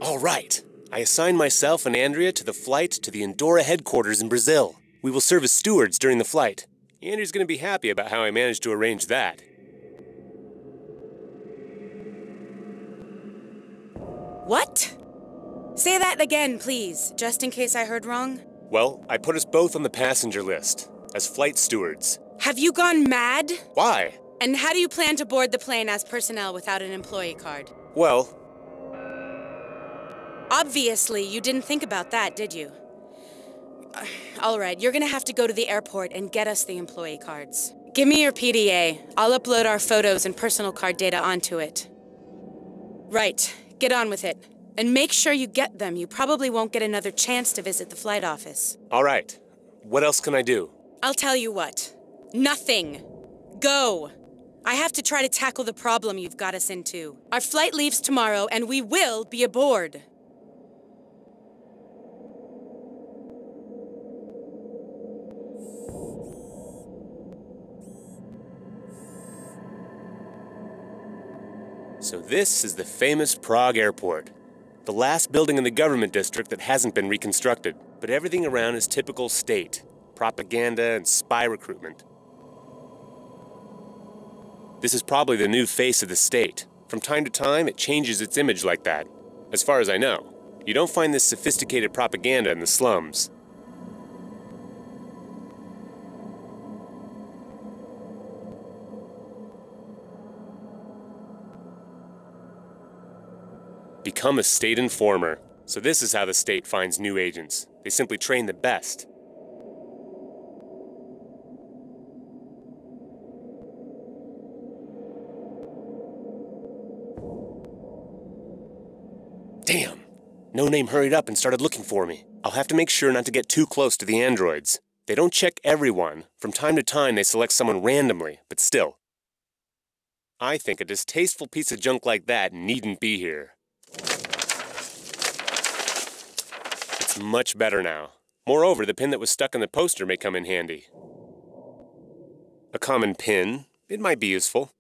All right. I assigned myself and Andrea to the flight to the Andorra headquarters in Brazil. We will serve as stewards during the flight. Andrea's going to be happy about how I managed to arrange that. What? Say that again, please, just in case I heard wrong. Well, I put us both on the passenger list, as flight stewards. Have you gone mad? Why? And how do you plan to board the plane as personnel without an employee card? Well, obviously, you didn't think about that, did you? All right, you're gonna have to go to the airport and get us the employee cards. Give me your PDA. I'll upload our photos and personal card data onto it. Right, get on with it. And make sure you get them. You probably won't get another chance to visit the flight office. all right. What else can I do? I'll tell you what. Nothing. Go. I have to try to tackle the problem you've got us into. Our flight leaves tomorrow, and we will be aboard. So this is the famous Prague airport. The last building in the government district that hasn't been reconstructed. But everything around is typical state. Propaganda and spy recruitment. This is probably the new face of the state. From time to time, it changes its image like that. As far as I know. You don't find this sophisticated propaganda in the slums. Become a state informer. So this is how the state finds new agents. They simply train the best. Damn! No Name hurried up and started looking for me. I'll have to make sure not to get too close to the androids. They don't check everyone. From time to time they select someone randomly, but still. I think a distasteful piece of junk like that needn't be here. It's much better now. Moreover, the pin that was stuck in the poster may come in handy. A common pin, it might be useful.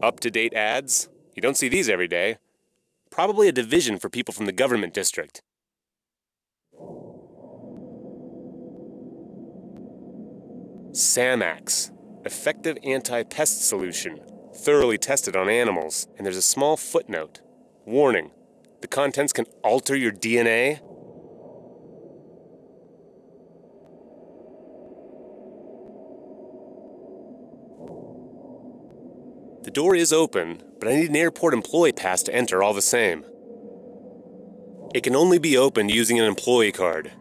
Up-to-date ads? You don't see these every day. Probably a division for people from the government district. Samax, effective anti-pest solution, thoroughly tested on animals, and there's a small footnote. Warning, the contents can alter your DNA. The door is open, but I need an airport employee pass to enter all the same. It can only be opened using an employee card.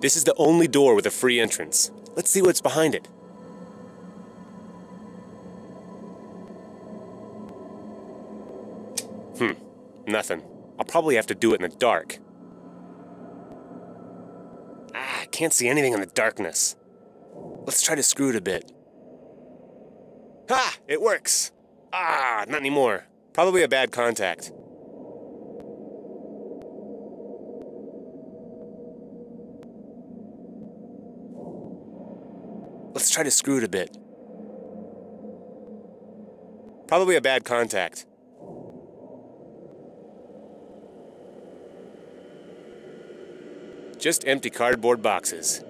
This is the only door with a free entrance. Let's see what's behind it. Nothing. I'll probably have to do it in the dark. I can't see anything in the darkness. Let's try to screw it a bit. Ha! It works! Not anymore. Probably a bad contact. Let's try to screw it a bit. Probably a bad contact. Just empty cardboard boxes.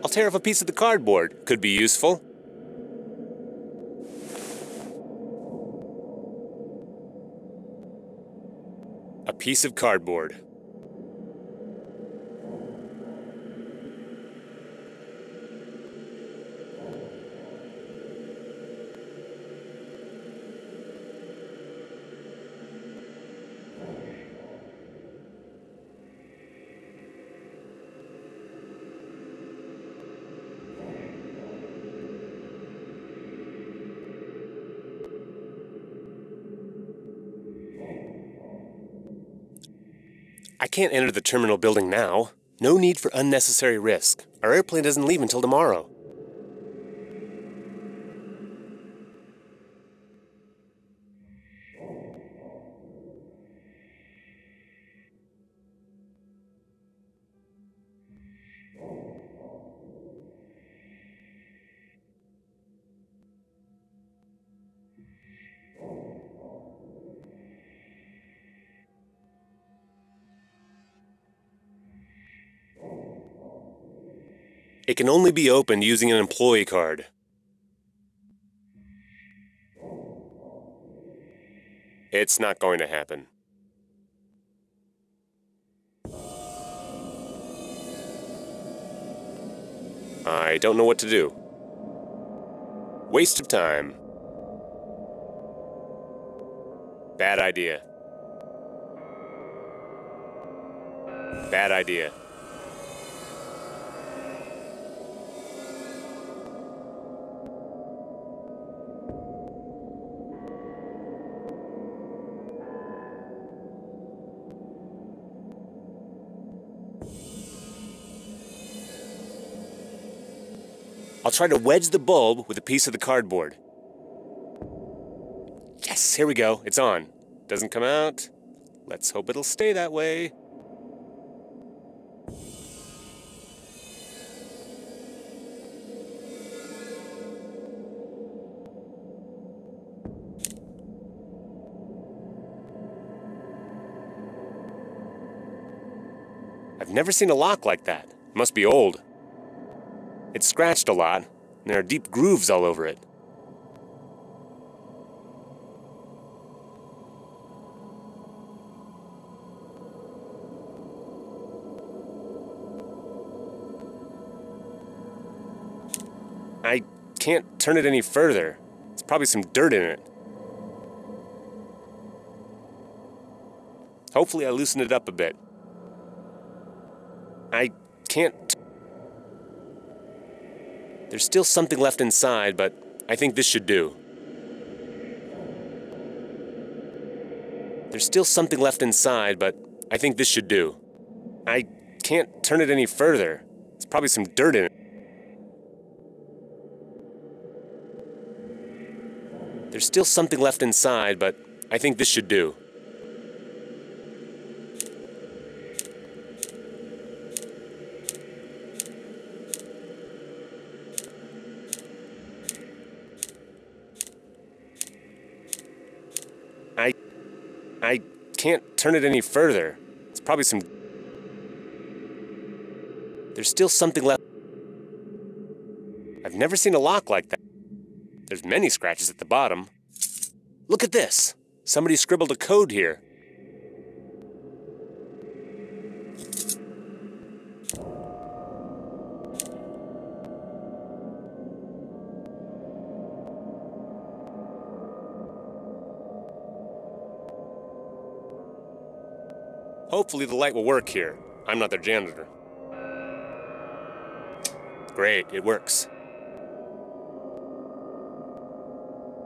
I'll tear off a piece of the cardboard. Could be useful. A piece of cardboard. I can't enter the terminal building now. No need for unnecessary risk. Our airplane doesn't leave until tomorrow. It can only be opened using an employee card. It's not going to happen. I don't know what to do. Waste of time. Bad idea. Bad idea. I'll try to wedge the bulb with a piece of the cardboard. Yes, here we go. It's on. Doesn't come out. Let's hope it'll stay that way. I've never seen a lock like that. It must be old. It's scratched a lot, and there are deep grooves all over it. I can't turn it any further. There's probably some dirt in it. Hopefully I loosen it up a bit. I can't... There's still something left inside, but I think this should do. There's still something left inside, but I think this should do. I can't turn it any further. There's probably some dirt in it. There's still something left inside, but I think this should do. I can't turn it any further. It's probably some... There's still something left. I've never seen a lock like that. There's many scratches at the bottom. Look at this. Somebody scribbled a code here. Hopefully the light will work here. I'm not their janitor. Great, it works.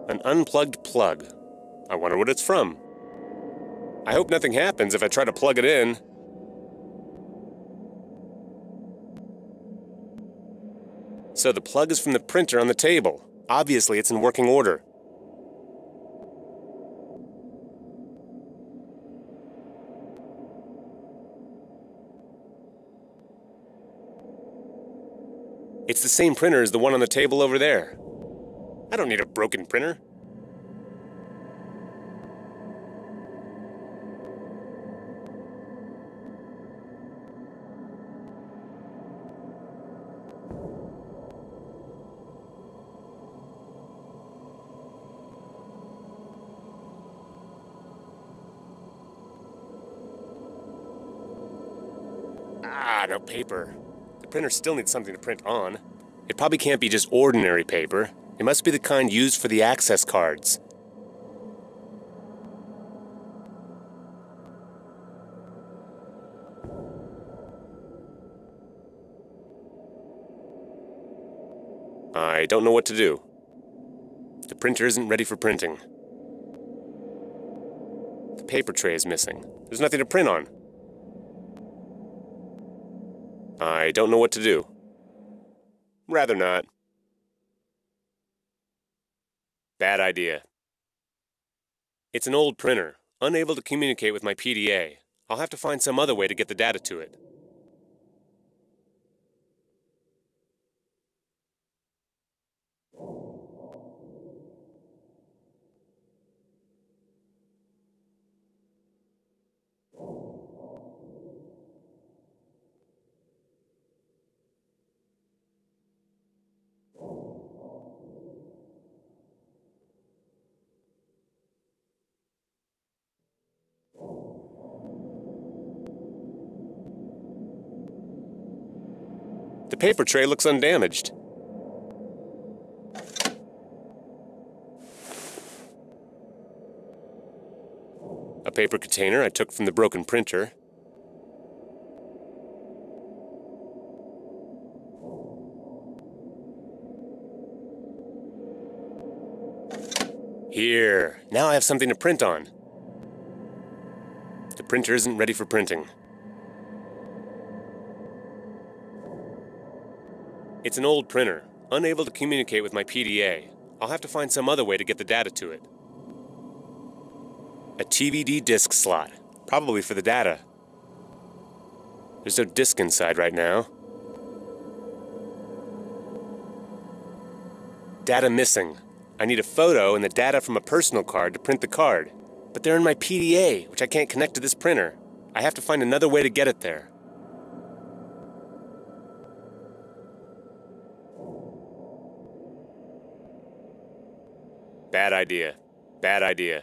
An unplugged plug. I wonder what it's from. I hope nothing happens if I try to plug it in. So the plug is from the printer on the table. Obviously it's in working order. It's the same printer as the one on the table over there. I don't need a broken printer. No paper. The printer still needs something to print on. It probably can't be just ordinary paper. It must be the kind used for the access cards. I don't know what to do. The printer isn't ready for printing. The paper tray is missing. There's nothing to print on. I don't know what to do. Rather not. Bad idea. It's an old printer, unable to communicate with my PDA. I'll have to find some other way to get the data to it. The paper tray looks undamaged. A paper container I took from the broken printer. Here, now I have something to print on. The printer isn't ready for printing. It's an old printer, unable to communicate with my PDA. I'll have to find some other way to get the data to it. A TVD disk slot, probably for the data. There's no disk inside right now. Data missing. I need a photo and the data from a personal card to print the card. But they're in my PDA, which I can't connect to this printer. I have to find another way to get it there. Bad idea. Bad idea.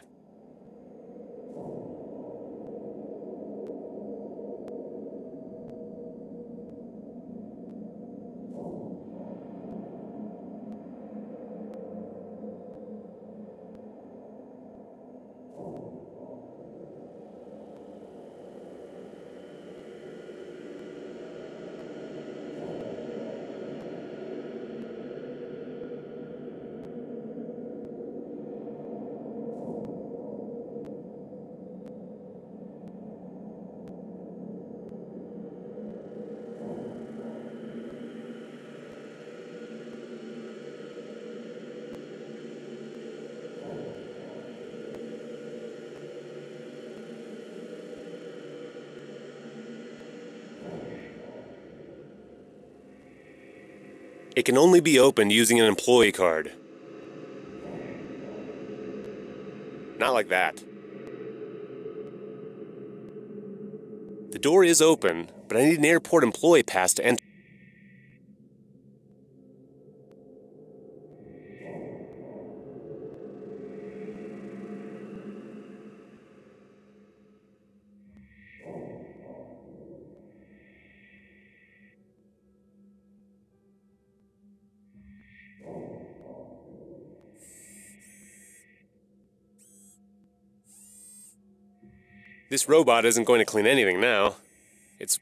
It can only be opened using an employee card. Not like that. The door is open, but I need an airport employee pass to enter. This robot isn't going to clean anything now. It's...